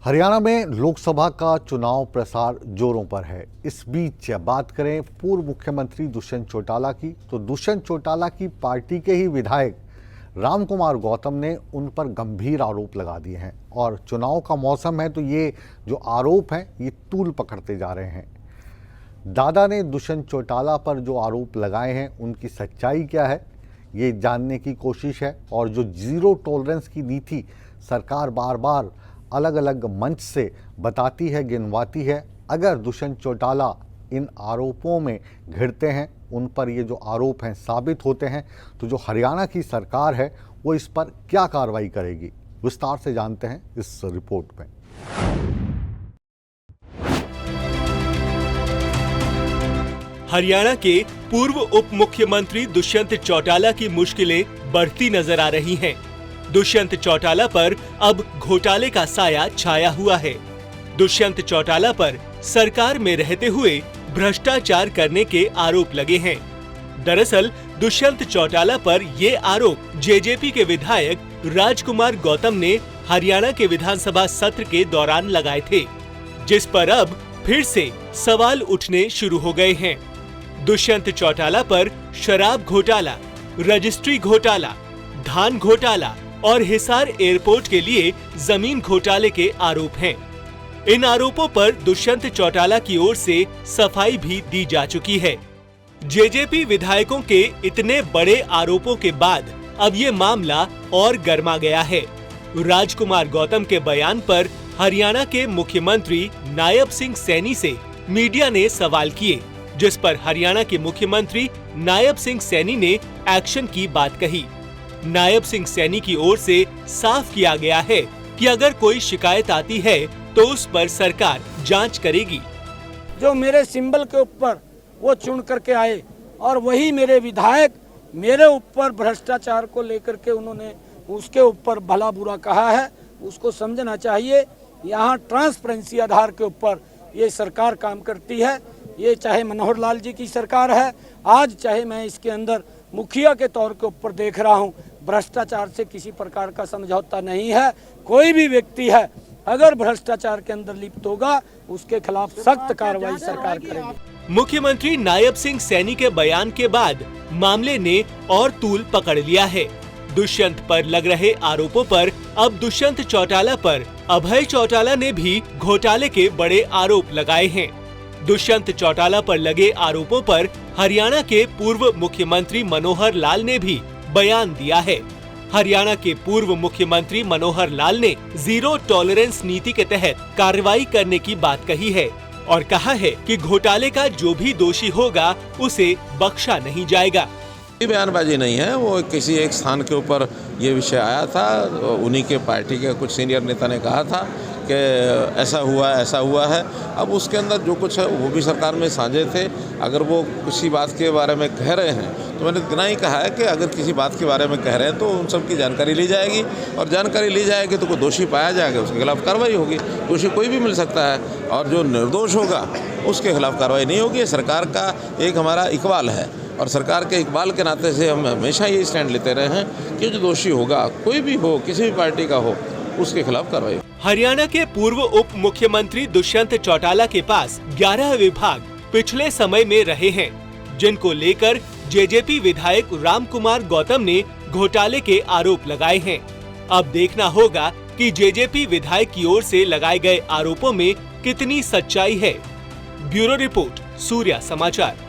हरियाणा में लोकसभा का चुनाव प्रसार जोरों पर है। इस बीच बात करें पूर्व मुख्यमंत्री दुष्यंत चौटाला की, तो दुष्यंत चौटाला की पार्टी के ही विधायक रामकुमार गौतम ने उन पर गंभीर आरोप लगा दिए हैं और चुनाव का मौसम है तो ये जो आरोप हैं ये तूल पकड़ते जा रहे हैं। दादा ने दुष्यंत चौटाला पर जो आरोप लगाए हैं उनकी सच्चाई क्या है ये जानने की कोशिश है। और जो जीरो टॉलरेंस की नीति सरकार बार बार अलग अलग मंच से बताती है, गिनवाती है, अगर दुष्यंत चौटाला इन आरोपों में घिरते हैं, उन पर ये जो आरोप हैं साबित होते हैं, तो जो हरियाणा की सरकार है वो इस पर क्या कार्रवाई करेगी, विस्तार से जानते हैं इस रिपोर्ट में। हरियाणा के पूर्व उप मुख्यमंत्री दुष्यंत चौटाला की मुश्किलें बढ़ती नजर आ रही हैं। दुष्यंत चौटाला पर अब घोटाले का साया छाया हुआ है। दुष्यंत चौटाला पर सरकार में रहते हुए भ्रष्टाचार करने के आरोप लगे हैं। दरअसल दुष्यंत चौटाला पर ये आरोप जेजेपी के विधायक राजकुमार गौतम ने हरियाणा के विधानसभा सत्र के दौरान लगाए थे, जिस पर अब फिर से सवाल उठने शुरू हो गए हैं। दुष्यंत चौटाला पर शराब घोटाला, रजिस्ट्री घोटाला, धान घोटाला और हिसार एयरपोर्ट के लिए जमीन घोटाले के आरोप हैं। इन आरोपों पर दुष्यंत चौटाला की ओर से सफाई भी दी जा चुकी है। जेजेपी विधायकों के इतने बड़े आरोपों के बाद अब ये मामला और गर्मा गया है। राजकुमार गौतम के बयान पर हरियाणा के मुख्यमंत्री नायब सिंह सैनी से मीडिया ने सवाल किए, जिस पर हरियाणा के मुख्यमंत्री नायब सिंह सैनी ने एक्शन की बात कही। नायब सिंह सैनी की ओर से साफ किया गया है कि अगर कोई शिकायत आती है तो उस पर सरकार जांच करेगी। जो मेरे सिंबल के ऊपर वो चुन करके आए और वही मेरे विधायक मेरे ऊपर भ्रष्टाचार को लेकर के उन्होंने उसके ऊपर भला बुरा कहा है, उसको समझना चाहिए। यहाँ ट्रांसपेरेंसी आधार के ऊपर ये सरकार काम करती है। ये चाहे मनोहर लाल जी की सरकार है, आज चाहे मैं इसके अंदर मुखिया के तौर के ऊपर देख रहा हूँ, भ्रष्टाचार से किसी प्रकार का समझौता नहीं है। कोई भी व्यक्ति है अगर भ्रष्टाचार के अंदर लिप्त होगा उसके खिलाफ सख्त कार्रवाई सरकार करेगी। मुख्यमंत्री नायब सिंह सैनी के बयान के बाद मामले ने और तूल पकड़ लिया है। दुष्यंत पर लग रहे आरोपों पर अब दुष्यंत चौटाला पर अभय चौटाला ने भी घोटाले के बड़े आरोप लगाए हैं। दुष्यंत चौटाला पर लगे आरोपों पर हरियाणा के पूर्व मुख्यमंत्री मनोहर लाल ने भी बयान दिया है। हरियाणा के पूर्व मुख्यमंत्री मनोहर लाल ने जीरो टॉलरेंस नीति के तहत कार्रवाई करने की बात कही है और कहा है कि घोटाले का जो भी दोषी होगा उसे बख्शा नहीं जाएगा। बयानबाजी नहीं है, वो किसी एक स्थान के ऊपर ये विषय आया था, उन्हीं के पार्टी के कुछ सीनियर नेता ने कहा था कि ऐसा हुआ है। अब उसके अंदर जो कुछ है वो भी सरकार में साझे थे। अगर वो किसी बात के बारे में कह रहे हैं तो मैंने इतना ही कहा है कि अगर किसी बात के बारे में कह रहे हैं तो उन सब की जानकारी ली जाएगी और जानकारी ली जाएगी तो कोई दोषी पाया जाएगा, उसके खिलाफ कार्रवाई होगी। दोषी कोई भी मिल सकता है और जो निर्दोष होगा उसके खिलाफ कार्रवाई नहीं होगी। सरकार का एक हमारा इकबाल है और सरकार के इकबाल के नाते से हम हमेशा ये स्टैंड लेते रहे हैं कि जो दोषी होगा, कोई भी हो, किसी भी पार्टी का हो, उसके खिलाफ कार्रवाई। हरियाणा के पूर्व उप मुख्यमंत्री दुष्यंत चौटाला के पास 11 विभाग पिछले समय में रहे हैं, जिनको लेकर जेजेपी विधायक रामकुमार गौतम ने घोटाले के आरोप लगाए हैं। अब देखना होगा कि जेजेपी विधायक की ओर से लगाए गए आरोपों में कितनी सच्चाई है। ब्यूरो रिपोर्ट, सूर्या समाचार।